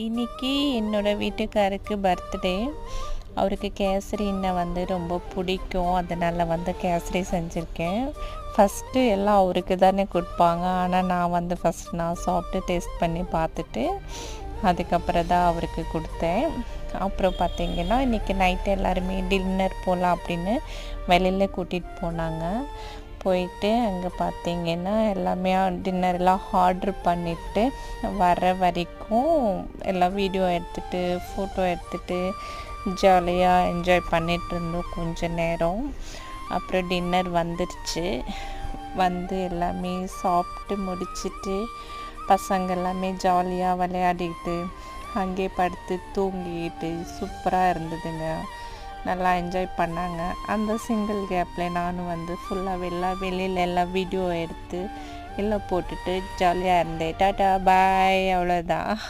இன்னைக்கு என்னோட வீட்டுக்காருக்கு பர்த்டே. அவருக்கு கேசரின்னா ரொம்ப பிடிக்கும். அதனால் கேசரி செஞ்சுருக்கேன். ஃபஸ்ட்டு எல்லாம் அவருக்கு தானே கொடுப்பாங்க. ஆனால் நான் ஃபஸ்ட் நான் சாப்பிட்டு டேஸ்ட் பண்ணி பார்த்துட்டு அதுக்கப்புறம் தான் அவருக்கு கொடுத்தேன். அப்புறம் பார்த்திங்கன்னா இன்றைக்கி நைட்டு எல்லாருமே டின்னர் போகலாம் அப்படின்னு வெளியில் கூட்டிகிட்டு போனாங்க. போயிட்டு அங்கே பார்த்திங்கன்னா எல்லாமே டின்னர்லாம் ஆர்ட்ரு பண்ணிவிட்டு வர வரைக்கும் எல்லாம் வீடியோ எடுத்துகிட்டு ஃபோட்டோ எடுத்துகிட்டு ஜாலியாக என்ஜாய் பண்ணிகிட்டு இருந்தோம் கொஞ்ச நேரம். அப்புறம் டின்னர் வந்துடுச்சு. எல்லாமே சாப்பிட்டு முடிச்சுட்டு பசங்க எல்லாமே ஜாலியாக விளையாடிட்டு அங்கே படுத்து தூங்கிட்டு சூப்பராக இருந்ததுங்க. நல்லா என்ஜாய் பண்ணாங்க. அந்த சிங்கிள் கேப்பில் நானும் ஃபுல்லாக வெளியில் எல்லாம் வீடியோ எடுத்து எல்லாம் போட்டுட்டு ஜாலியாக இருந்தேன். டாட்டா பாய், அவ்வளோதான்.